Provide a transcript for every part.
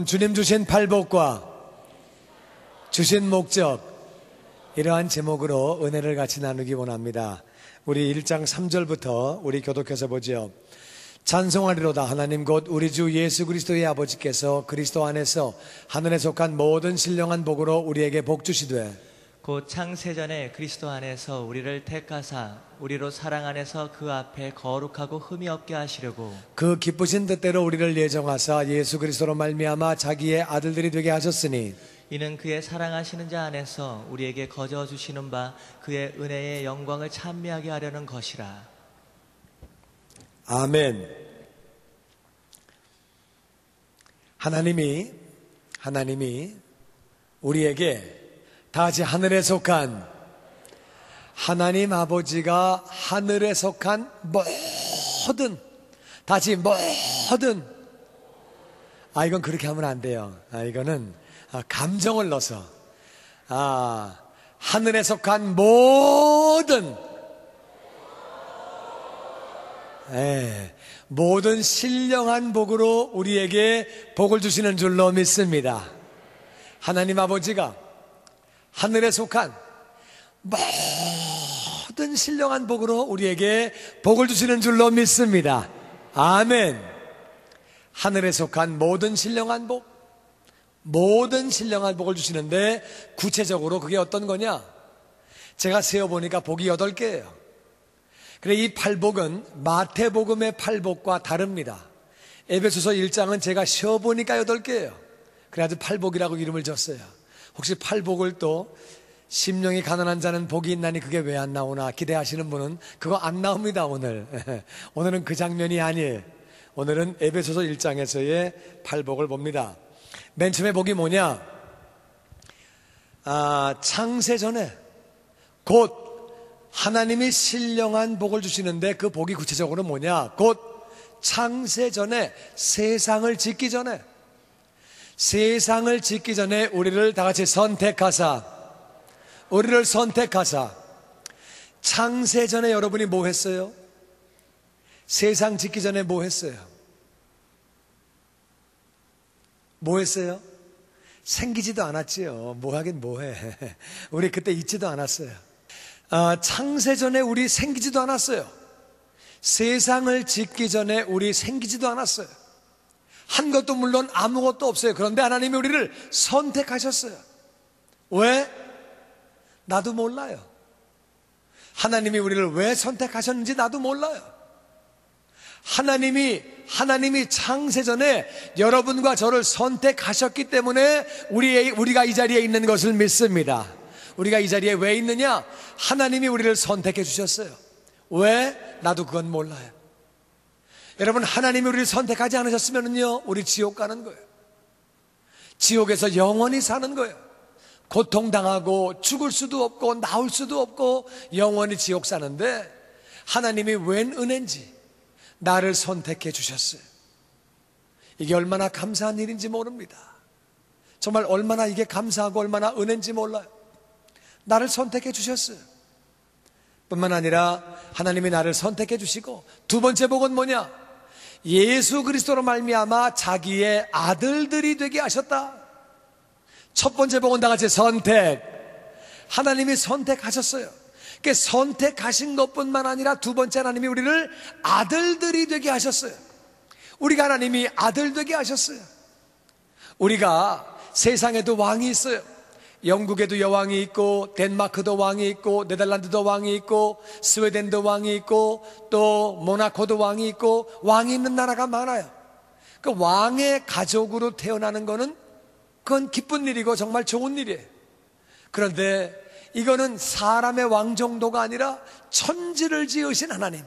주님 주신 팔복과 주신 목적, 이러한 제목으로 은혜를 같이 나누기 원합니다. 우리 1장 3절부터 우리 교독해서 보죠. 찬송하리로다. 하나님 곧 우리 주 예수 그리스도의 아버지께서 그리스도 안에서 하늘에 속한 모든 신령한 복으로 우리에게 복 주시되 곧 창세전에 그리스도 안에서 우리를 택하사 우리로 사랑 안에서 그 앞에 거룩하고 흠이 없게 하시려고 그 기쁘신 뜻대로 우리를 예정하사 예수 그리스도로 말미암아 자기의 아들들이 되게 하셨으니 이는 그의 사랑하시는 자 안에서 우리에게 거저 주시는 바 그의 은혜의 영광을 찬미하게 하려는 것이라. 아멘. 하나님이 우리에게 다같이 하늘에 속한, 하나님 아버지가 하늘에 속한 모든, 다시 모든, 이건 그렇게 하면 안 돼요. 이거는 감정을 넣어서 하늘에 속한 모든, 모든 신령한 복으로 우리에게 복을 주시는 줄로 믿습니다. 하나님 아버지가 하늘에 속한 모든 신령한 복으로 우리에게 복을 주시는 줄로 믿습니다. 아멘. 하늘에 속한 모든 신령한 복, 모든 신령한 복을 주시는데 구체적으로 그게 어떤 거냐? 제가 세어보니까 복이 8개예요. 그래, 이 팔복은 마태복음의 팔복과 다릅니다. 에베소서 1장은 제가 쉬어보니까 8개예요. 그래가지고 팔복이라고 이름을 줬어요. 혹시 팔복을 또 심령이 가난한 자는 복이 있나니 그게 왜 안 나오나 기대하시는 분은 그거 안 나옵니다. 오늘은 그 장면이 아니에요. 오늘은 에베소서 1장에서의 팔복을 봅니다. 맨 처음에 복이 뭐냐? 창세전에 곧 하나님이 신령한 복을 주시는데 그 복이 구체적으로 뭐냐? 곧 창세전에, 세상을 짓기 전에 우리를 다같이 선택하사, 창세전에 여러분이 뭐 했어요? 세상 짓기 전에 뭐 했어요? 생기지도 않았지요. 뭐 하긴 뭐해. 우리 그때 있지도 않았어요. 창세전에 우리 생기지도 않았어요. 세상을 짓기 전에 우리 생기지도 않았어요. 한 것도 물론 아무것도 없어요. 그런데 하나님이 우리를 선택하셨어요. 왜? 나도 몰라요. 하나님이 우리를 왜 선택하셨는지 나도 몰라요. 하나님이 창세전에 여러분과 저를 선택하셨기 때문에 우리가 이 자리에 있는 것을 믿습니다. 우리가 이 자리에 왜 있느냐? 하나님이 우리를 선택해 주셨어요. 왜? 나도 그건 몰라요. 여러분, 하나님이 우리를 선택하지 않으셨으면요, 우리 지옥 가는 거예요. 지옥에서 영원히 사는 거예요. 고통당하고 죽을 수도 없고 나올 수도 없고 영원히 지옥 사는데 하나님이 웬 은혜인지 나를 선택해 주셨어요. 이게 얼마나 감사한 일인지 모릅니다. 정말 얼마나 이게 감사하고 얼마나 은혜인지 몰라요. 나를 선택해 주셨어요. 뿐만 아니라 하나님이 나를 선택해 주시고, 두 번째 복은 뭐냐? 예수 그리스도로 말미암아 자기의 아들들이 되게 하셨다. 첫 번째 복은 다같이 선택. 하나님이 선택하셨어요. 그러니까 선택하신 것뿐만 아니라 두 번째, 하나님이 우리를 아들들이 되게 하셨어요. 우리가 하나님이 아들 되게 하셨어요. 우리가 세상에도 왕이 있어요. 영국에도 여왕이 있고, 덴마크도 왕이 있고, 네덜란드도 왕이 있고, 스웨덴도 왕이 있고, 또 모나코도 왕이 있고, 왕이 있는 나라가 많아요. 그 왕의 가족으로 태어나는 거는 그건 기쁜 일이고 정말 좋은 일이에요. 그런데 이거는 사람의 왕 정도가 아니라 천지를 지으신 하나님,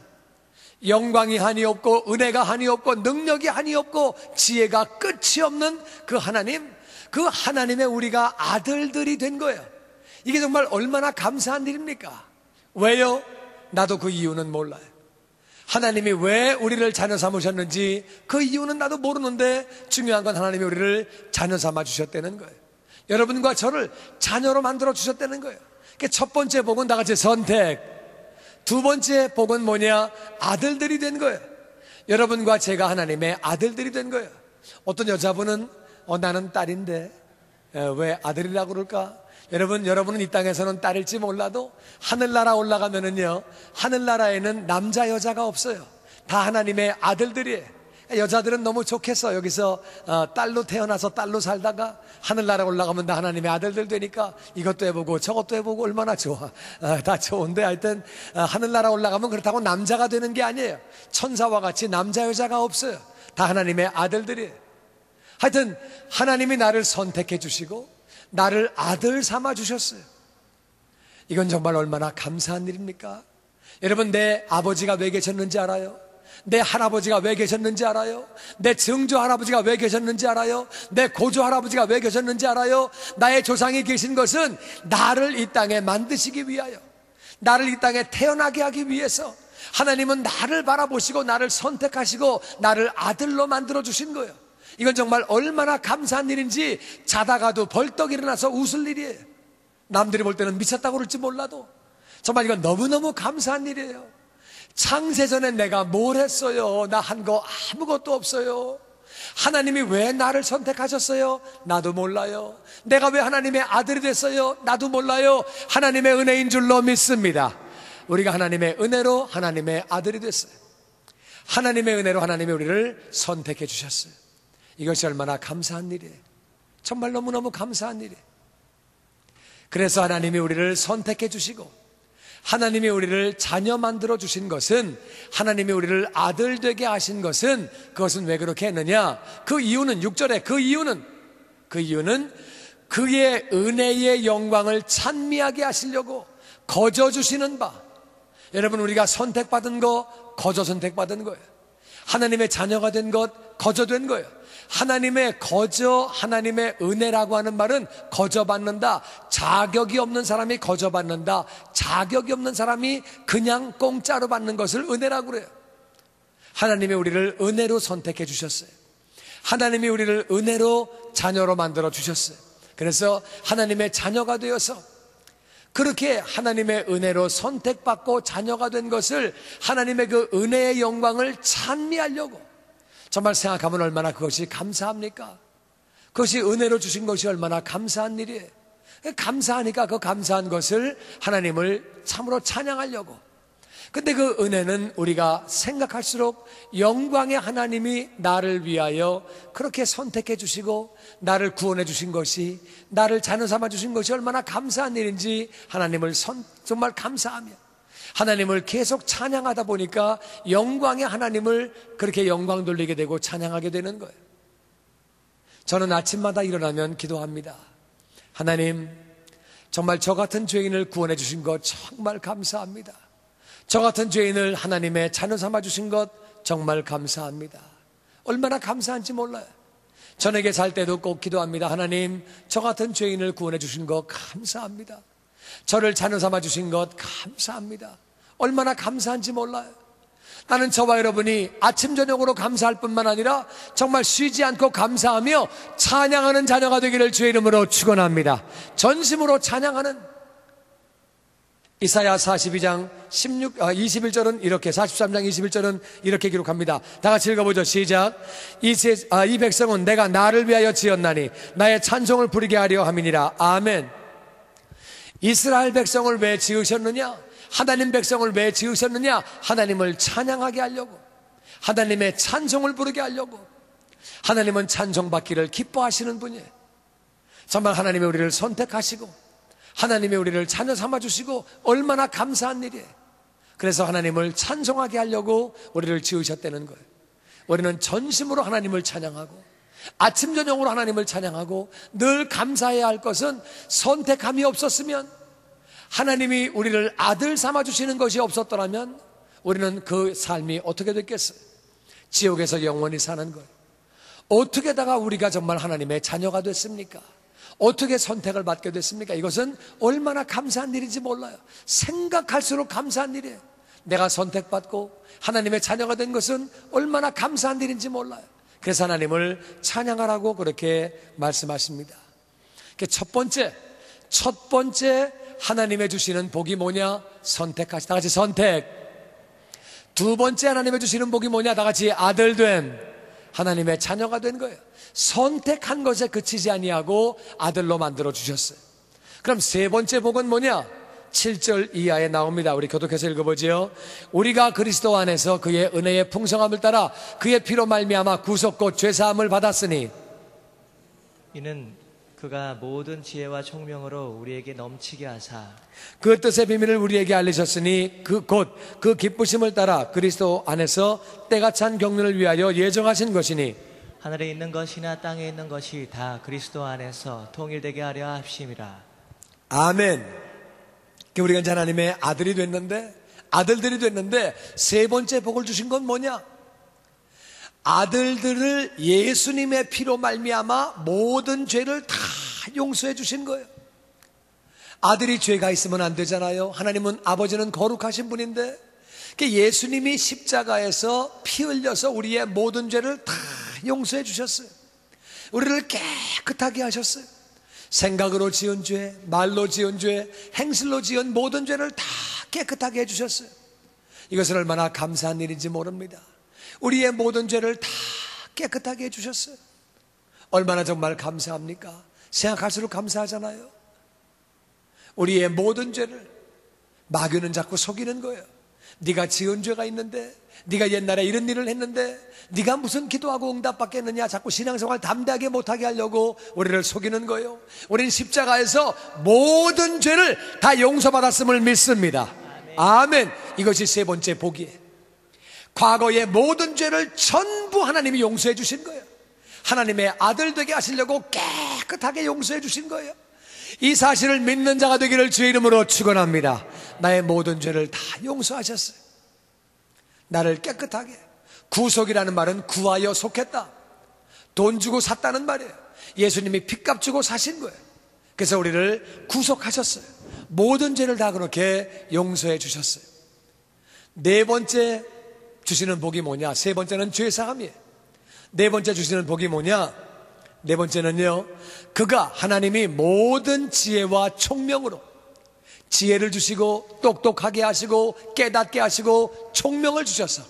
영광이 한이 없고 은혜가 한이 없고 능력이 한이 없고 지혜가 끝이 없는 그 하나님, 그 하나님의 우리가 아들들이 된 거예요. 이게 정말 얼마나 감사한 일입니까? 왜요? 나도 그 이유는 몰라요. 하나님이 왜 우리를 자녀 삼으셨는지 그 이유는 나도 모르는데, 중요한 건 하나님이 우리를 자녀 삼아 주셨다는 거예요. 여러분과 저를 자녀로 만들어 주셨다는 거예요. 그러니까 첫 번째 복은 다같이 선택, 두 번째 복은 뭐냐? 아들들이 된 거예요. 여러분과 제가 하나님의 아들들이 된 거예요. 어떤 여자분은 나는 딸인데 왜 아들이라고 그럴까? 여러분은 이 땅에서는 딸일지 몰라도 하늘나라 올라가면은요, 하늘나라에는 남자 여자가 없어요. 다 하나님의 아들들이에요. 여자들은 너무 좋겠어. 여기서 딸로 태어나서 딸로 살다가 하늘나라 올라가면 다 하나님의 아들들 되니까 이것도 해보고 저것도 해보고 얼마나 좋아. 다 좋은데 하여튼 하늘나라 올라가면 그렇다고 남자가 되는 게 아니에요. 천사와 같이 남자 여자가 없어요. 다 하나님의 아들들이에요. 하여튼 하나님이 나를 선택해 주시고 나를 아들 삼아 주셨어요. 이건 정말 얼마나 감사한 일입니까? 여러분, 내 아버지가 왜 계셨는지 알아요? 내 할아버지가 왜 계셨는지 알아요? 내 증조 할아버지가 왜 계셨는지 알아요? 내 고조 할아버지가 왜 계셨는지 알아요? 나의 조상이 계신 것은 나를 이 땅에 만드시기 위하여, 나를 이 땅에 태어나게 하기 위해서 하나님은 나를 바라보시고 나를 선택하시고 나를 아들로 만들어 주신 거예요. 이건 정말 얼마나 감사한 일인지 자다가도 벌떡 일어나서 웃을 일이에요. 남들이 볼 때는 미쳤다고 그럴지 몰라도 정말 이건 너무너무 감사한 일이에요. 창세전에 내가 뭘 했어요? 나 한 거 아무것도 없어요. 하나님이 왜 나를 선택하셨어요? 나도 몰라요. 내가 왜 하나님의 아들이 됐어요? 나도 몰라요. 하나님의 은혜인 줄로 믿습니다. 우리가 하나님의 은혜로 하나님의 아들이 됐어요. 하나님의 은혜로 하나님이 우리를 선택해 주셨어요. 이것이 얼마나 감사한 일이에요. 정말 너무너무 감사한 일이에요. 그래서 하나님이 우리를 선택해 주시고 하나님이 우리를 자녀 만들어 주신 것은, 하나님이 우리를 아들 되게 하신 것은, 그것은 왜 그렇게 했느냐? 그 이유는 6절에 그 이유는 그의 은혜의 영광을 찬미하게 하시려고 거저 주시는 바. 여러분, 우리가 선택받은 거 거저 선택받은 거예요. 하나님의 자녀가 된 것 거저 된 거예요. 하나님의 은혜라고 하는 말은 거저 받는다. 자격이 없는 사람이 거저 받는다. 자격이 없는 사람이 그냥 공짜로 받는 것을 은혜라고 그래요. 하나님이 우리를 은혜로 선택해 주셨어요. 하나님이 우리를 은혜로 자녀로 만들어 주셨어요. 그래서 하나님의 자녀가 되어서 그렇게 하나님의 은혜로 선택받고 자녀가 된 것을, 하나님의 그 은혜의 영광을 찬미하려고, 정말 생각하면 얼마나 그것이 감사합니까? 그것이 은혜로 주신 것이 얼마나 감사한 일이에요. 감사하니까 그 감사한 것을 하나님을 참으로 찬양하려고. 근데 그 은혜는 우리가 생각할수록 영광의 하나님이 나를 위하여 그렇게 선택해 주시고 나를 구원해 주신 것이, 나를 자녀 삼아 주신 것이 얼마나 감사한 일인지 하나님을 정말 감사하며 하나님을 계속 찬양하다 보니까 영광의 하나님을 그렇게 영광 돌리게 되고 찬양하게 되는 거예요. 저는 아침마다 일어나면 기도합니다. 하나님, 정말 저 같은 죄인을 구원해 주신 것 정말 감사합니다. 저 같은 죄인을 하나님의 자녀 삼아 주신 것 정말 감사합니다. 얼마나 감사한지 몰라요. 저녁에 잘 때도 꼭 기도합니다. 하나님, 저 같은 죄인을 구원해 주신 것 감사합니다. 저를 자녀 삼아 주신 것 감사합니다. 얼마나 감사한지 몰라요. 나는 저와 여러분이 아침 저녁으로 감사할 뿐만 아니라 정말 쉬지 않고 감사하며 찬양하는 자녀가 되기를 주의 이름으로 축원합니다. 전심으로 찬양하는. 이사야 42장 21절은 이렇게, 43장 21절은 이렇게 기록합니다. 다 같이 읽어보죠. 시작. 이 백성은 내가 나를 위하여 지었나니 나의 찬송을 부르게 하려 함이니라. 아멘. 이스라엘 백성을 왜 지으셨느냐? 하나님 백성을 왜 지으셨느냐? 하나님을 찬양하게 하려고, 하나님의 찬송을 부르게 하려고. 하나님은 찬송받기를 기뻐하시는 분이에요. 정말 하나님이 우리를 선택하시고 하나님이 우리를 자녀 삼아주시고 얼마나 감사한 일이에요. 그래서 하나님을 찬송하게 하려고 우리를 지으셨다는 거예요. 우리는 전심으로 하나님을 찬양하고 아침 저녁으로 하나님을 찬양하고 늘 감사해야 할 것은, 선택함이 없었으면, 하나님이 우리를 아들 삼아주시는 것이 없었더라면 우리는 그 삶이 어떻게 됐겠어요? 지옥에서 영원히 사는 거예요. 어떻게다가 우리가 정말 하나님의 자녀가 됐습니까? 어떻게 선택을 받게 됐습니까? 이것은 얼마나 감사한 일인지 몰라요. 생각할수록 감사한 일이에요. 내가 선택받고 하나님의 자녀가 된 것은 얼마나 감사한 일인지 몰라요. 그래서 하나님을 찬양하라고 그렇게 말씀하십니다. 첫 번째 하나님의 주시는 복이 뭐냐? 선택하시. 다 같이 선택. 두 번째 하나님의 주시는 복이 뭐냐? 다 같이 아들됨. 하나님의 자녀가 된 거예요. 선택한 것에 그치지 아니하고 아들로 만들어 주셨어요. 그럼 세 번째 복은 뭐냐? 7절 이하에 나옵니다. 우리 교독해서 읽어보지요. 우리가 그리스도 안에서 그의 은혜의 풍성함을 따라 그의 피로 말미암아 구속 곧 죄사함을 받았으니 이는 그가 모든 지혜와 총명으로 우리에게 넘치게 하사 그 뜻의 비밀을 우리에게 알리셨으니 곧 그 기쁘심을 따라 그리스도 안에서 때가 찬 경륜을 위하여 예정하신 것이니 하늘에 있는 것이나 땅에 있는 것이 다 그리스도 안에서 통일되게 하려 하심이라. 아멘. 우리가 이제 하나님의 아들이 됐는데, 아들들이 됐는데 세 번째 복을 주신 건 뭐냐? 아들들을 예수님의 피로 말미암아 모든 죄를 다 용서해 주신 거예요. 아들이 죄가 있으면 안 되잖아요. 하나님은, 아버지는 거룩하신 분인데 예수님이 십자가에서 피 흘려서 우리의 모든 죄를 다 용서해 주셨어요. 우리를 깨끗하게 하셨어요. 생각으로 지은 죄, 말로 지은 죄, 행실로 지은 모든 죄를 다 깨끗하게 해주셨어요. 이것은 얼마나 감사한 일인지 모릅니다. 우리의 모든 죄를 다 깨끗하게 해주셨어요. 얼마나 정말 감사합니까? 생각할수록 감사하잖아요. 우리의 모든 죄를, 마귀는 자꾸 속이는 거예요. 네가 지은 죄가 있는데, 네가 옛날에 이런 일을 했는데 네가 무슨 기도하고 응답받겠느냐, 자꾸 신앙생활 담대하게 못하게 하려고 우리를 속이는 거예요. 우리는 십자가에서 모든 죄를 다 용서받았음을 믿습니다. 아멘. 이것이 세 번째 복이에요. 과거의 모든 죄를 전부 하나님이 용서해 주신 거예요. 하나님의 아들 되게 하시려고 깨끗하게 용서해 주신 거예요. 이 사실을 믿는 자가 되기를 주의 이름으로 축원합니다. 나의 모든 죄를 다 용서하셨어요. 나를 깨끗하게. 구속이라는 말은 구하여 속했다, 돈 주고 샀다는 말이에요. 예수님이 핏값 주고 사신 거예요. 그래서 우리를 구속하셨어요. 모든 죄를 다 그렇게 용서해 주셨어요. 네 번째 주시는 복이 뭐냐? 세 번째는 죄사함이에요. 네 번째 주시는 복이 뭐냐? 네 번째는요, 그가, 하나님이 모든 지혜와 총명으로 지혜를 주시고 똑똑하게 하시고 깨닫게 하시고 총명을 주셔서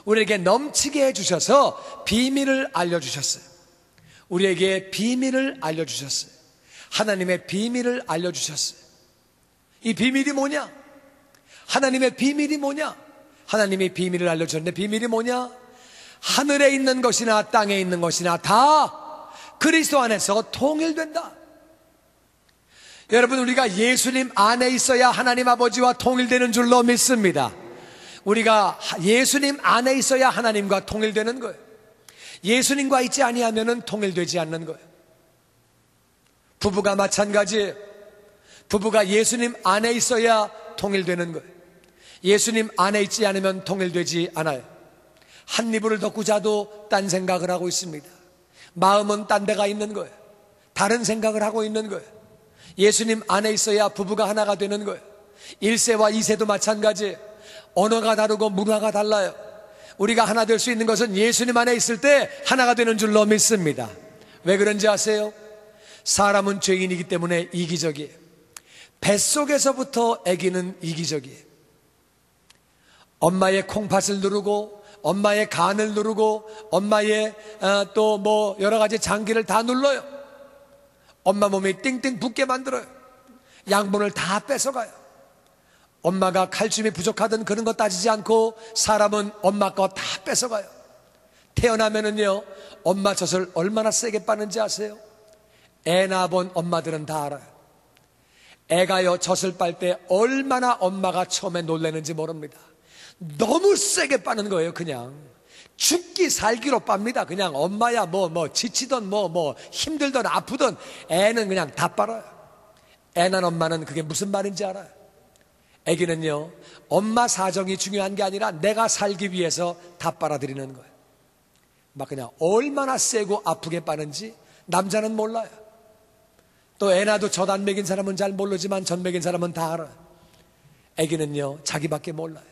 우리에게 넘치게 해주셔서 비밀을 알려주셨어요. 우리에게 비밀을 알려주셨어요. 하나님의 비밀을 알려주셨어요. 이 비밀이 뭐냐? 하나님의 비밀이 뭐냐? 하나님이 비밀을 알려주셨는데 비밀이 뭐냐? 하늘에 있는 것이나 땅에 있는 것이나 다 그리스도 안에서 통일된다. 여러분, 우리가 예수님 안에 있어야 하나님 아버지와 통일되는 줄로 믿습니다. 우리가 예수님 안에 있어야 하나님과 통일되는 거예요. 예수님과 있지 아니하면 통일되지 않는 거예요. 부부가 마찬가지예요. 부부가 예수님 안에 있어야 통일되는 거예요. 예수님 안에 있지 않으면 통일되지 않아요. 한 이불을 덮고 자도 딴 생각을 하고 있습니다. 마음은 딴 데가 있는 거예요. 다른 생각을 하고 있는 거예요. 예수님 안에 있어야 부부가 하나가 되는 거예요. 1세와 2세도 마찬가지예요. 언어가 다르고 문화가 달라요. 우리가 하나 될 수 있는 것은 예수님 안에 있을 때 하나가 되는 줄로 믿습니다. 왜 그런지 아세요? 사람은 죄인이기 때문에 이기적이에요. 뱃속에서부터 아기는 이기적이에요. 엄마의 콩팥을 누르고 엄마의 간을 누르고 엄마의 또 뭐 여러 가지 장기를 다 눌러요. 엄마 몸이 띵띵 붓게 만들어요. 양분을 다 뺏어가요. 엄마가 칼슘이 부족하든 그런 거 따지지 않고 사람은 엄마 거 다 뺏어가요. 태어나면은요, 엄마 젖을 얼마나 세게 빠는지 아세요? 애 낳아본 엄마들은 다 알아요. 애가요 젖을 빨 때 얼마나 엄마가 처음에 놀라는지 모릅니다. 너무 세게 빠는 거예요. 그냥 죽기 살기로 빱니다. 그냥 엄마야 뭐 지치던 뭐 힘들던 아프던 애는 그냥 다 빨아요. 애 낳은 엄마는 그게 무슨 말인지 알아요. 애기는요, 엄마 사정이 중요한 게 아니라 내가 살기 위해서 다 빨아들이는 거예요. 막 그냥 얼마나 세고 아프게 빠는지 남자는 몰라요. 또 애 낳아도 젖 안 먹인 사람은 잘 모르지만 젖 먹인 사람은 다 알아요. 애기는요, 자기밖에 몰라요.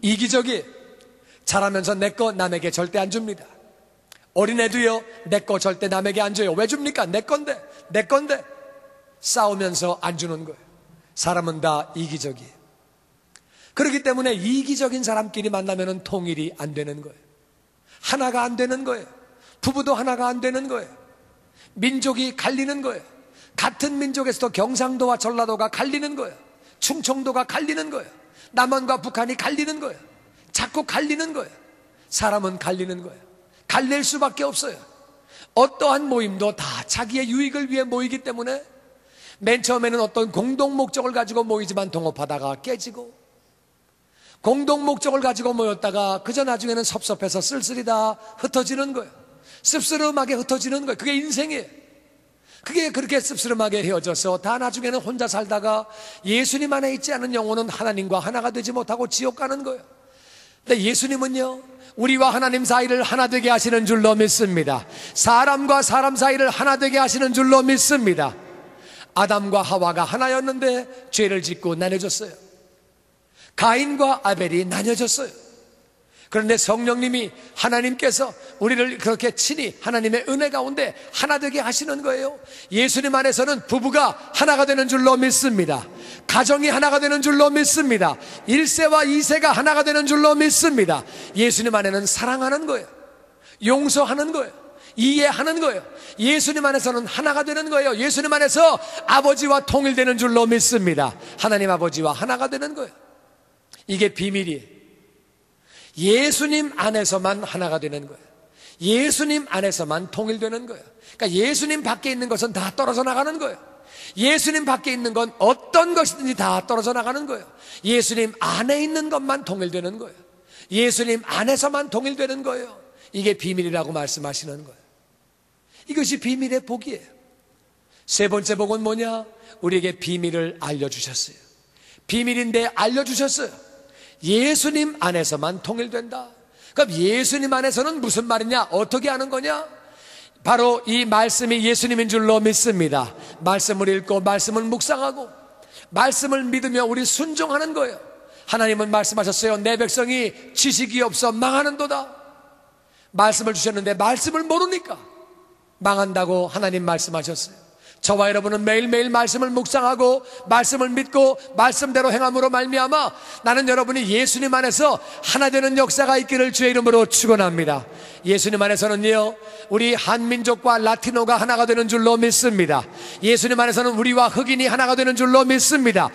이기적이 자라면서 내 거 남에게 절대 안 줍니다. 어린애도요, 내 거 절대 남에게 안 줘요. 왜 줍니까? 내 건데 싸우면서 안 주는 거예요. 사람은 다 이기적이에요. 그렇기 때문에 이기적인 사람끼리 만나면 통일이 안 되는 거예요. 하나가 안 되는 거예요. 부부도 하나가 안 되는 거예요. 민족이 갈리는 거예요. 같은 민족에서도 경상도와 전라도가 갈리는 거예요. 충청도가 갈리는 거예요. 남한과 북한이 갈리는 거예요. 자꾸 갈리는 거예요. 사람은 갈리는 거예요. 갈릴 수밖에 없어요. 어떠한 모임도 다 자기의 유익을 위해 모이기 때문에 맨 처음에는 어떤 공동 목적을 가지고 모이지만 동업하다가 깨지고, 공동 목적을 가지고 모였다가 그저 나중에는 섭섭해서 쓸쓸히다 흩어지는 거예요. 씁쓸하게 흩어지는 거예요. 그게 인생이에요. 그게 그렇게 씁쓸하게 헤어져서 다 나중에는 혼자 살다가 예수님 안에 있지 않은 영혼은 하나님과 하나가 되지 못하고 지옥 가는 거예요. 근데 예수님은요, 우리와 하나님 사이를 하나 되게 하시는 줄로 믿습니다. 사람과 사람 사이를 하나 되게 하시는 줄로 믿습니다. 아담과 하와가 하나였는데 죄를 짓고 나뉘어졌어요. 가인과 아벨이 나뉘어졌어요. 그런데 성령님이, 하나님께서 우리를 그렇게 친히 하나님의 은혜 가운데 하나 되게 하시는 거예요. 예수님 안에서는 부부가 하나가 되는 줄로 믿습니다. 가정이 하나가 되는 줄로 믿습니다. 1세와 2세가 하나가 되는 줄로 믿습니다. 예수님 안에는 사랑하는 거예요. 용서하는 거예요. 이해하는 거예요. 예수님 안에서는 하나가 되는 거예요. 예수님 안에서 아버지와 통일되는 줄로 믿습니다. 하나님 아버지와 하나가 되는 거예요. 이게 비밀이에요. 예수님 안에서만 하나가 되는 거예요. 예수님 안에서만 통일되는 거예요. 그러니까 예수님 밖에 있는 것은 다 떨어져 나가는 거예요. 예수님 밖에 있는 건 어떤 것이든지 다 떨어져 나가는 거예요. 예수님 안에 있는 것만 통일되는 거예요. 예수님 안에서만 통일되는 거예요. 이게 비밀이라고 말씀하시는 거예요. 이것이 비밀의 복이에요. 세 번째 복은 뭐냐? 우리에게 비밀을 알려주셨어요. 비밀인데 알려주셨어요. 예수님 안에서만 통일된다. 그럼 예수님 안에서는 무슨 말이냐? 어떻게 하는 거냐? 바로 이 말씀이 예수님인 줄로 믿습니다. 말씀을 읽고 말씀을 묵상하고 말씀을 믿으며 우리 순종하는 거예요. 하나님은 말씀하셨어요. 내 백성이 지식이 없어 망하는도다. 말씀을 주셨는데 말씀을 모르니까 망한다고 하나님 말씀하셨어요. 저와 여러분은 매일매일 말씀을 묵상하고 말씀을 믿고 말씀대로 행함으로 말미암아 나는 여러분이 예수님 안에서 하나 되는 역사가 있기를 주의 이름으로 축원합니다. 예수님 안에서는요, 우리 한민족과 라티노가 하나가 되는 줄로 믿습니다. 예수님 안에서는 우리와 흑인이 하나가 되는 줄로 믿습니다.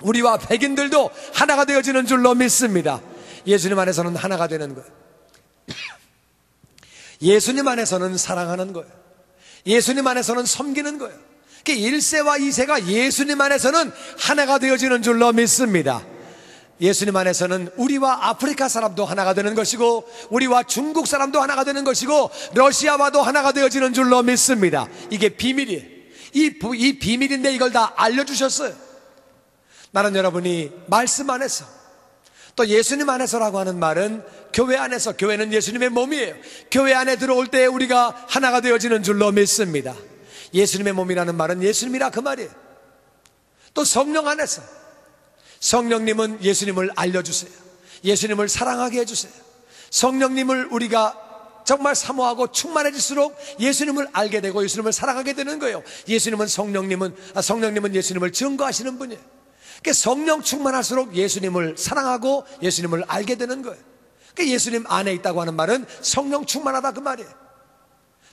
우리와 백인들도 하나가 되어지는 줄로 믿습니다. 예수님 안에서는 하나가 되는 거예요. 예수님 안에서는 사랑하는 거예요. 예수님 안에서는 섬기는 거예요. 1세와 2세가 예수님 안에서는 하나가 되어지는 줄로 믿습니다. 예수님 안에서는 우리와 아프리카 사람도 하나가 되는 것이고 우리와 중국 사람도 하나가 되는 것이고 러시아와도 하나가 되어지는 줄로 믿습니다. 이게 비밀이에요. 이 비밀인데 이걸 다 알려주셨어요. 나는 여러분이 말씀 안에서, 또 예수님 안에서라고 하는 말은 교회 안에서, 교회는 예수님의 몸이에요. 교회 안에 들어올 때 우리가 하나가 되어지는 줄로 믿습니다. 예수님의 몸이라는 말은 예수님이라 그 말이에요. 또 성령 안에서, 성령님은 예수님을 알려주세요. 예수님을 사랑하게 해주세요. 성령님을 우리가 정말 사모하고 충만해질수록 예수님을 알게 되고 예수님을 사랑하게 되는 거예요. 성령님은 예수님을 증거하시는 분이에요. 그러니까 성령 충만할수록 예수님을 사랑하고 예수님을 알게 되는 거예요. 그러니까 예수님 안에 있다고 하는 말은 성령 충만하다 그 말이에요.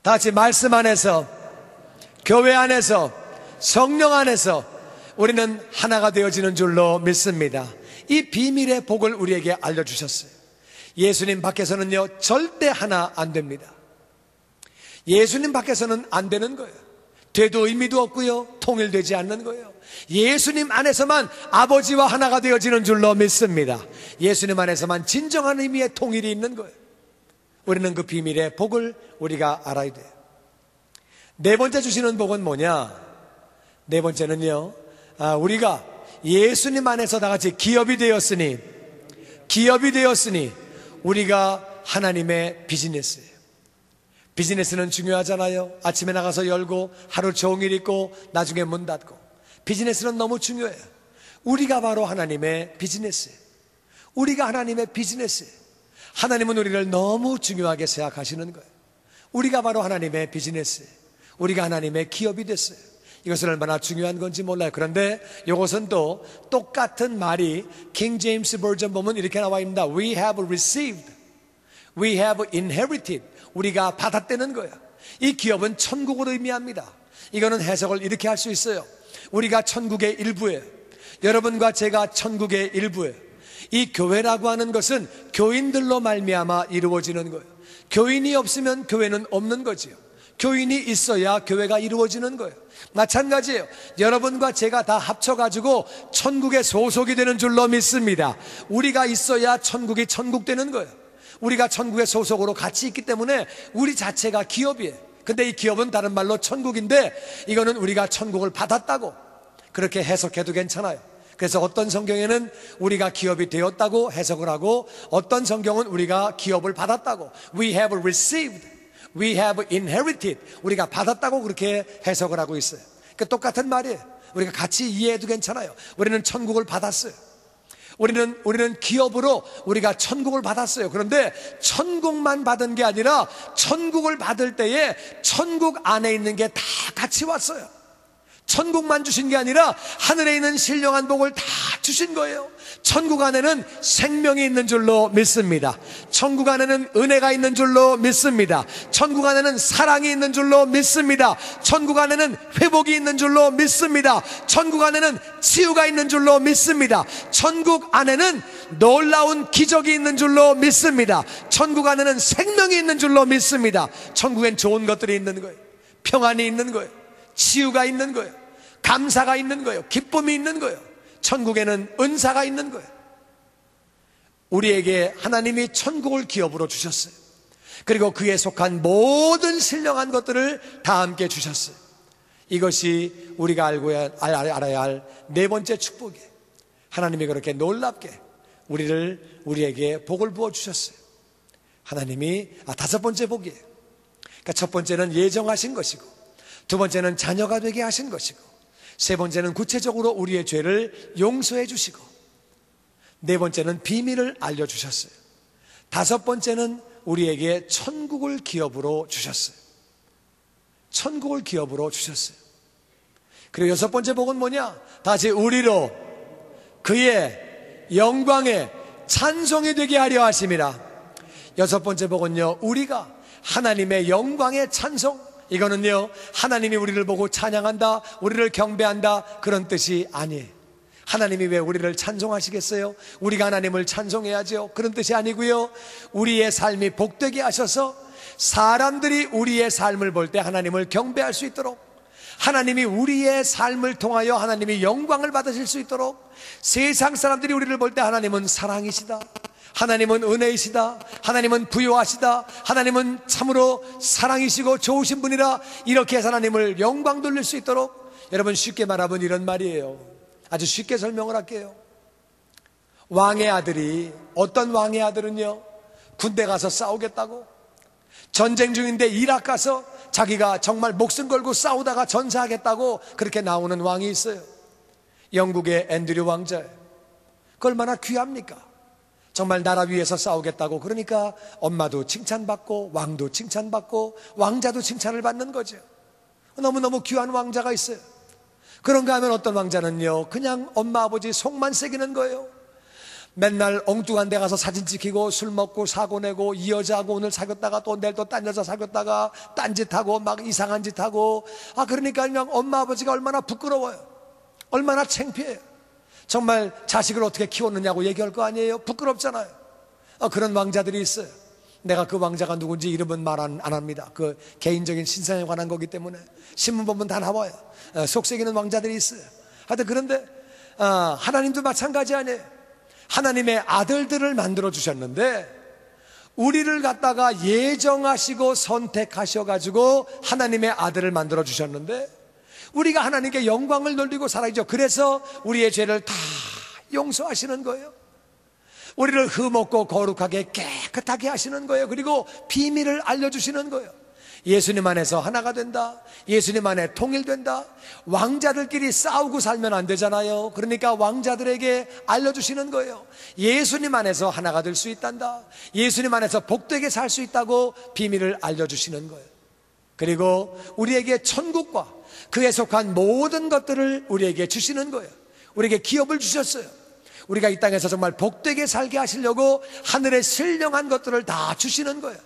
다 같이 말씀 안에서, 교회 안에서, 성령 안에서 우리는 하나가 되어지는 줄로 믿습니다. 이 비밀의 복을 우리에게 알려주셨어요. 예수님 밖에서는요 절대 하나 안 됩니다. 예수님 밖에서는 안 되는 거예요. 돼도 의미도 없고요, 통일되지 않는 거예요. 예수님 안에서만 아버지와 하나가 되어지는 줄로 믿습니다. 예수님 안에서만 진정한 의미의 통일이 있는 거예요. 우리는 그 비밀의 복을 우리가 알아야 돼요. 네 번째 주시는 복은 뭐냐? 네 번째는요, 우리가 예수님 안에서 다 같이 기업이 되었으니 우리가 하나님의 비즈니스예요. 비즈니스는 중요하잖아요. 아침에 나가서 열고 하루 종일 있고 나중에 문 닫고. 비즈니스는 너무 중요해요. 우리가 바로 하나님의 비즈니스예요. 우리가 하나님의 비즈니스예요. 하나님은 우리를 너무 중요하게 생각하시는 거예요. 우리가 바로 하나님의 비즈니스예요. 우리가 하나님의 기업이 됐어요. 이것은 얼마나 중요한 건지 몰라요. 그런데 이것은 또 똑같은 말이 킹 제임스 버전 보면 이렇게 나와 있습니다. We have received. We have inherited. 우리가 받았다는 거야. 이 기업은 천국을 의미합니다. 이거는 해석을 이렇게 할 수 있어요. 우리가 천국의 일부예요. 여러분과 제가 천국의 일부예요. 이 교회라고 하는 것은 교인들로 말미암아 이루어지는 거예요. 교인이 없으면 교회는 없는 거지요. 교인이 있어야 교회가 이루어지는 거예요. 마찬가지예요. 여러분과 제가 다 합쳐가지고 천국에 소속이 되는 줄로 믿습니다. 우리가 있어야 천국이 천국 되는 거예요. 우리가 천국의 소속으로 같이 있기 때문에 우리 자체가 기업이에요. 근데 이 기업은 다른 말로 천국인데, 이거는 우리가 천국을 받았다고 그렇게 해석해도 괜찮아요. 그래서 어떤 성경에는 우리가 기업이 되었다고 해석을 하고, 어떤 성경은 우리가 기업을 받았다고, We have received, We have inherited, 우리가 받았다고 그렇게 해석을 하고 있어요. 그러니까 똑같은 말이에요. 우리가 같이 이해해도 괜찮아요. 우리는 천국을 받았어요. 우리는 기업으로 우리가 천국을 받았어요. 그런데 천국만 받은 게 아니라 천국을 받을 때에 천국 안에 있는 게 다 같이 왔어요. 천국만 주신 게 아니라 하늘에 있는 신령한 복을 다 주신 거예요. 천국 안에는 생명이 있는 줄로 믿습니다. 천국 안에는 은혜가 있는 줄로 믿습니다. 천국 안에는 사랑이 있는 줄로 믿습니다. 천국 안에는 회복이 있는 줄로 믿습니다. 천국 안에는 치유가 있는 줄로 믿습니다. 천국 안에는 놀라운 기적이 있는 줄로 믿습니다. 천국 안에는 생명이 있는 줄로 믿습니다. 천국엔 좋은 것들이 있는 거예요. 평안이 있는 거예요. 치유가 있는 거예요. 감사가 있는 거예요. 기쁨이 있는 거예요. 천국에는 은사가 있는 거예요. 우리에게 하나님이 천국을 기업으로 주셨어요. 그리고 그에 속한 모든 신령한 것들을 다 함께 주셨어요. 이것이 우리가 알아야 할 네 번째 축복이에요. 하나님이 그렇게 놀랍게 우리에게 복을 부어 주셨어요. 하나님이 다섯 번째 복이에요. 그러니까 첫 번째는 예정하신 것이고, 두 번째는 자녀가 되게 하신 것이고, 세 번째는 구체적으로 우리의 죄를 용서해 주시고, 네 번째는 비밀을 알려주셨어요. 다섯 번째는 우리에게 천국을 기업으로 주셨어요. 천국을 기업으로 주셨어요. 그리고 여섯 번째 복은 뭐냐? 다시 우리로 그의 영광에 찬송이 되게 하려 하심이라. 여섯 번째 복은요, 우리가 하나님의 영광의 찬송, 이거는요, 하나님이 우리를 보고 찬양한다, 우리를 경배한다, 그런 뜻이 아니에요. 하나님이 왜 우리를 찬송하시겠어요? 우리가 하나님을 찬송해야죠. 그런 뜻이 아니고요, 우리의 삶이 복되게 하셔서 사람들이 우리의 삶을 볼 때 하나님을 경배할 수 있도록, 하나님이 우리의 삶을 통하여 하나님이 영광을 받으실 수 있도록, 세상 사람들이 우리를 볼 때 하나님은 사랑이시다, 하나님은 은혜이시다, 하나님은 부요하시다, 하나님은 참으로 사랑이시고 좋으신 분이라, 이렇게 해서 하나님을 영광 돌릴 수 있도록. 여러분, 쉽게 말하면 이런 말이에요. 아주 쉽게 설명을 할게요. 왕의 아들이, 어떤 왕의 아들은요, 군대 가서 싸우겠다고, 전쟁 중인데 이락 가서 자기가 정말 목숨 걸고 싸우다가 전사하겠다고 그렇게 나오는 왕이 있어요. 영국의 앤드류 왕자예요. 그 얼마나 귀합니까? 정말 나라 위에서 싸우겠다고, 그러니까 엄마도 칭찬받고 왕도 칭찬받고 왕자도 칭찬을 받는 거죠. 너무너무 귀한 왕자가 있어요. 그런가 하면 어떤 왕자는요, 그냥 엄마 아버지 속만 새기는 거예요. 맨날 엉뚱한 데 가서 사진 찍히고 술 먹고 사고 내고, 이 여자하고 오늘 사귀었다가 또 내일 또 딴 여자 사귀었다가 딴짓하고 막 이상한 짓하고, 그러니까 그냥 엄마 아버지가 얼마나 부끄러워요. 얼마나 창피해요. 정말 자식을 어떻게 키웠느냐고 얘기할 거 아니에요. 부끄럽잖아요. 그런 왕자들이 있어요. 내가 그 왕자가 누군지 이름은 말 안 합니다. 그 개인적인 신상에 관한 거기 때문에 신문 보면 다 나와요. 속썩이는 왕자들이 있어요. 하여튼 그런데 하나님도 마찬가지 아니에요. 하나님의 아들들을 만들어 주셨는데, 우리를 갖다가 예정하시고 선택하셔가지고 하나님의 아들을 만들어 주셨는데, 우리가 하나님께 영광을 돌리고 살아야죠. 그래서 우리의 죄를 다 용서하시는 거예요. 우리를 흠없고 거룩하게 깨끗하게 하시는 거예요. 그리고 비밀을 알려주시는 거예요. 예수님 안에서 하나가 된다, 예수님 안에 통일된다. 왕자들끼리 싸우고 살면 안 되잖아요. 그러니까 왕자들에게 알려주시는 거예요. 예수님 안에서 하나가 될 수 있단다, 예수님 안에서 복되게 살 수 있다고 비밀을 알려주시는 거예요. 그리고 우리에게 천국과 그에 속한 모든 것들을 우리에게 주시는 거예요. 우리에게 기업을 주셨어요. 우리가 이 땅에서 정말 복되게 살게 하시려고 하늘의 신령한 것들을 다 주시는 거예요.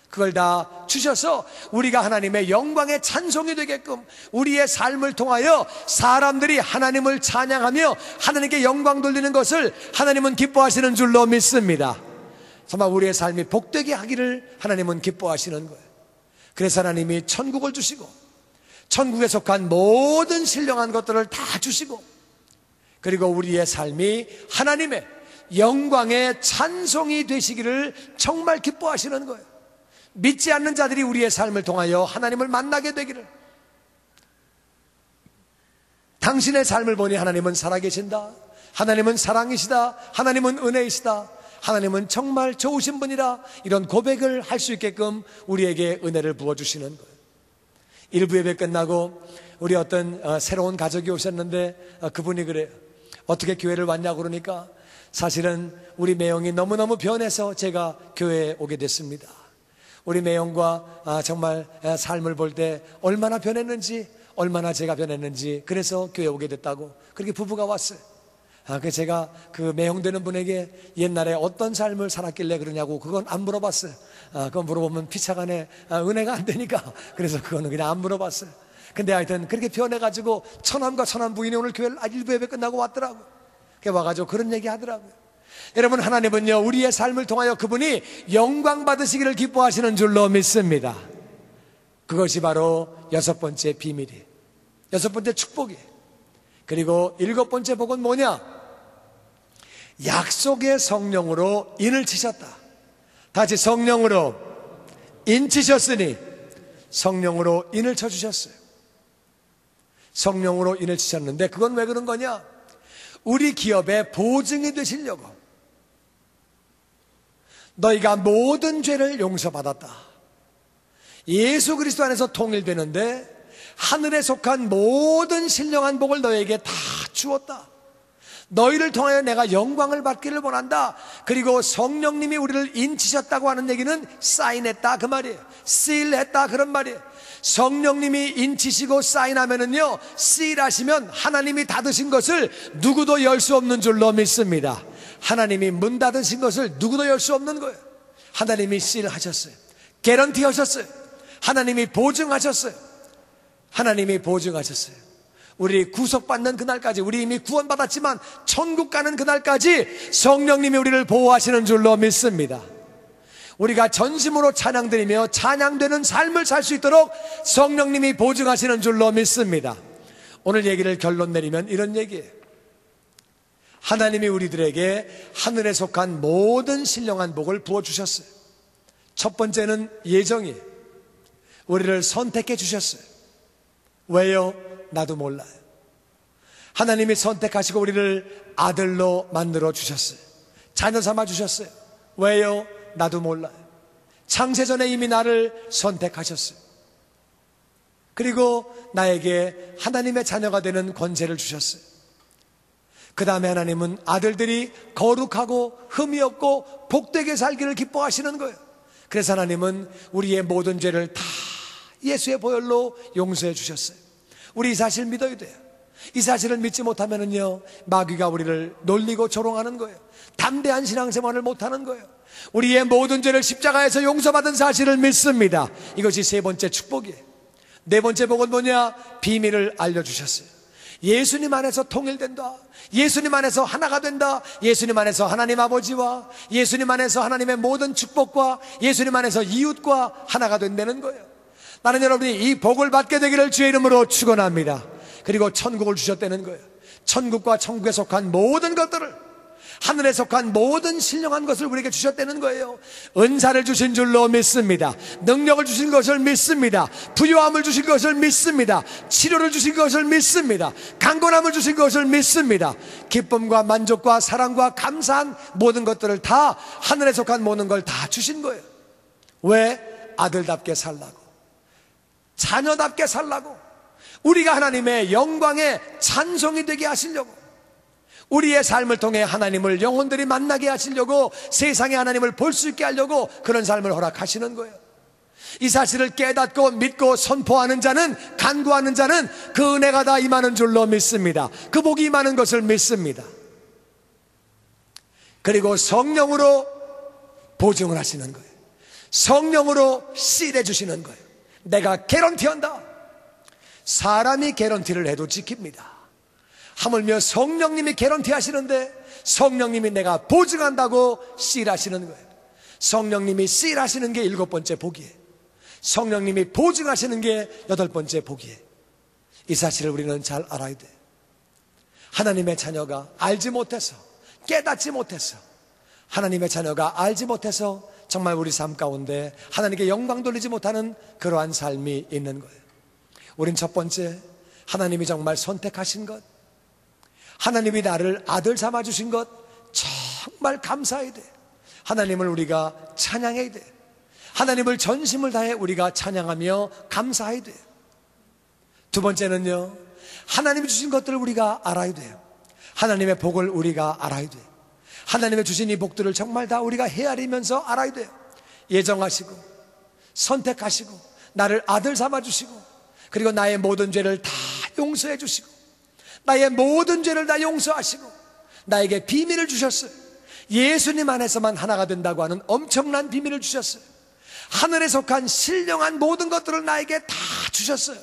그걸 다 주셔서 우리가 하나님의 영광의 찬송이 되게끔 우리의 삶을 통하여 사람들이 하나님을 찬양하며 하나님께 영광 돌리는 것을 하나님은 기뻐하시는 줄로 믿습니다. 정말 우리의 삶이 복되게 하기를 하나님은 기뻐하시는 거예요. 그래서 하나님이 천국을 주시고 천국에 속한 모든 신령한 것들을 다 주시고, 그리고 우리의 삶이 하나님의 영광의 찬송이 되시기를 정말 기뻐하시는 거예요. 믿지 않는 자들이 우리의 삶을 통하여 하나님을 만나게 되기를, 당신의 삶을 보니 하나님은 살아계신다, 하나님은 사랑이시다, 하나님은 은혜이시다, 하나님은 정말 좋으신 분이라, 이런 고백을 할 수 있게끔 우리에게 은혜를 부어주시는 거예요. 일부 예배 끝나고 우리 어떤 새로운 가족이 오셨는데 그분이 그래요. 어떻게 교회를 왔냐고 그러니까 사실은 우리 매형이 너무너무 변해서 제가 교회에 오게 됐습니다. 우리 매형과 정말 삶을 볼 때 얼마나 변했는지, 얼마나 제가 변했는지, 그래서 교회에 오게 됐다고 그렇게 부부가 왔어요. 그래서 제가 그 매형 되는 분에게 옛날에 어떤 삶을 살았길래 그러냐고 그건 안 물어봤어요. 그건 물어보면 피차간에 은혜가 안 되니까, 그래서 그거는 그냥 안 물어봤어요. 근데 하여튼 그렇게 변해가지고 처남과 처남 부인이 오늘 교회를 일부 예배 끝나고 왔더라고요. 그래 와가지고 그런 얘기 하더라고요. 여러분, 하나님은요 우리의 삶을 통하여 그분이 영광 받으시기를 기뻐하시는 줄로 믿습니다. 그것이 바로 6번째 비밀이에요. 6번째 축복이에요. 그리고 7번째 복은 뭐냐? 약속의 성령으로 인을 치셨다. 다시 성령으로 인 치셨으니 성령으로 인을 쳐주셨어요. 성령으로 인을 치셨는데 그건 왜 그런 거냐? 우리 기업의 보증이 되시려고. 너희가 모든 죄를 용서받았다. 예수 그리스도 안에서 통일되는데 하늘에 속한 모든 신령한 복을 너희에게 다 주었다. 너희를 통하여 내가 영광을 받기를 원한다. 그리고 성령님이 우리를 인치셨다고 하는 얘기는 사인했다 그 말이에요. 시일했다 그런 말이에요. 성령님이 인치시고 사인하면은요, 시일하시면 하나님이 닫으신 것을 누구도 열 수 없는 줄로 믿습니다. 하나님이 문 닫으신 것을 누구도 열 수 없는 거예요. 하나님이 시일하셨어요. 개런티 하셨어요. 하나님이 보증하셨어요. 하나님이 보증하셨어요. 우리 구속받는 그날까지, 우리 이미 구원받았지만 천국 가는 그날까지 성령님이 우리를 보호하시는 줄로 믿습니다. 우리가 전심으로 찬양드리며 찬양되는 삶을 살 수 있도록 성령님이 보증하시는 줄로 믿습니다. 오늘 얘기를 결론 내리면 이런 얘기예요. 하나님이 우리들에게 하늘에 속한 모든 신령한 복을 부어주셨어요. 첫 번째는 예정이에요. 우리를 선택해 주셨어요. 왜요? 나도 몰라요. 하나님이 선택하시고 우리를 아들로 만들어 주셨어요. 자녀 삼아 주셨어요. 왜요? 나도 몰라요. 창세전에 이미 나를 선택하셨어요. 그리고 나에게 하나님의 자녀가 되는 권세를 주셨어요. 그 다음에 하나님은 아들들이 거룩하고 흠이 없고 복되게 살기를 기뻐하시는 거예요. 그래서 하나님은 우리의 모든 죄를 다 예수의 보혈로 용서해 주셨어요. 우리 이 사실 믿어야 돼요. 이 사실을 믿지 못하면은요, 마귀가 우리를 놀리고 조롱하는 거예요. 담대한 신앙생활을 못하는 거예요. 우리의 모든 죄를 십자가에서 용서받은 사실을 믿습니다. 이것이 세 번째 축복이에요. 네 번째 복은 뭐냐? 비밀을 알려주셨어요. 예수님 안에서 통일된다. 예수님 안에서 하나가 된다. 예수님 안에서 하나님 아버지와 예수님 안에서 하나님의 모든 축복과 예수님 안에서 이웃과 하나가 된다는 거예요. 나는 여러분이 이 복을 받게 되기를 주의 이름으로 축원합니다. 그리고 천국을 주셨다는 거예요. 천국과 천국에 속한 모든 것들을, 하늘에 속한 모든 신령한 것을 우리에게 주셨다는 거예요. 은사를 주신 줄로 믿습니다. 능력을 주신 것을 믿습니다. 부유함을 주신 것을 믿습니다. 치료를 주신 것을 믿습니다. 강건함을 주신 것을 믿습니다. 기쁨과 만족과 사랑과 감사한 모든 것들을 다, 하늘에 속한 모든 걸 다 주신 거예요. 왜? 아들답게 살라고, 자녀답게 살라고, 우리가 하나님의 영광의 찬송이 되게 하시려고, 우리의 삶을 통해 하나님을 영혼들이 만나게 하시려고, 세상에 하나님을 볼 수 있게 하려고 그런 삶을 허락하시는 거예요. 이 사실을 깨닫고 믿고 선포하는 자는, 간구하는 자는 그 은혜가 다 임하는 줄로 믿습니다. 그 복이 임하는 것을 믿습니다. 그리고 성령으로 보증을 하시는 거예요. 성령으로 씨래 주시는 거예요. 내가 개런티한다. 사람이 개런티를 해도 지킵니다. 하물며 성령님이 개런티 하시는데 성령님이 내가 보증한다고 씨라시는 거예요. 성령님이 씨라시는 게 7번째 복이에요. 성령님이 보증하시는 게 8번째 복이에요. 이 사실을 우리는 잘 알아야 돼요. 하나님의 자녀가 알지 못해서, 깨닫지 못해서, 하나님의 자녀가 알지 못해서 정말 우리 삶 가운데 하나님께 영광 돌리지 못하는 그러한 삶이 있는 거예요. 우린 첫 번째, 하나님이 정말 선택하신 것, 하나님이 나를 아들 삼아주신 것 정말 감사해야 돼요. 하나님을 우리가 찬양해야 돼요. 하나님을 전심을 다해 우리가 찬양하며 감사해야 돼요. 두 번째는요, 하나님이 주신 것들을 우리가 알아야 돼요. 하나님의 복을 우리가 알아야 돼요. 하나님의 주신 이 복들을 정말 다 우리가 헤아리면서 알아야 돼요. 예정하시고 선택하시고 나를 아들 삼아주시고 그리고 나의 모든 죄를 다 용서해 주시고 나의 모든 죄를 다 용서하시고 나에게 비밀을 주셨어요. 예수님 안에서만 하나가 된다고 하는 엄청난 비밀을 주셨어요. 하늘에 속한 신령한 모든 것들을 나에게 다 주셨어요.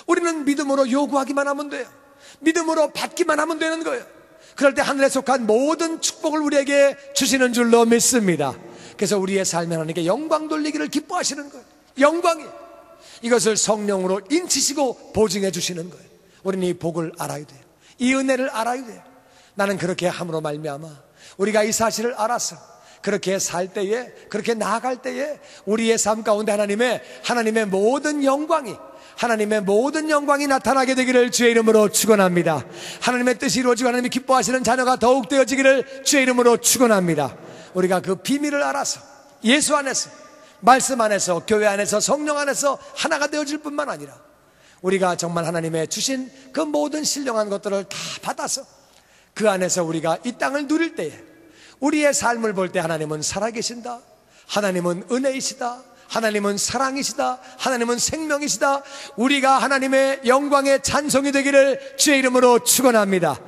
우리는 믿음으로 요구하기만 하면 돼요. 믿음으로 받기만 하면 되는 거예요. 그럴 때 하늘에 속한 모든 축복을 우리에게 주시는 줄로 믿습니다. 그래서 우리의 삶에 하나님께 영광 돌리기를 기뻐하시는 거예요. 영광이 이것을 성령으로 인치시고 보증해 주시는 거예요. 우리는 이 복을 알아야 돼요. 이 은혜를 알아야 돼요. 나는 그렇게 함으로 말미암아 우리가 이 사실을 알아서 그렇게 살 때에, 그렇게 나아갈 때에 우리의 삶 가운데 하나님의 모든 영광이, 하나님의 모든 영광이 나타나게 되기를 주의 이름으로 축원합니다. 하나님의 뜻이 이루어지고 하나님이 기뻐하시는 자녀가 더욱 되어지기를 주의 이름으로 축원합니다. 우리가 그 비밀을 알아서 예수 안에서, 말씀 안에서, 교회 안에서, 성령 안에서 하나가 되어질 뿐만 아니라 우리가 정말 하나님의 주신 그 모든 신령한 것들을 다 받아서 그 안에서 우리가 이 땅을 누릴 때에 우리의 삶을 볼 때 하나님은 살아계신다, 하나님은 은혜이시다, 하나님은 사랑이시다, 하나님은 생명이시다, 우리가 하나님의 영광의 찬송이 되기를 주의 이름으로 축원합니다.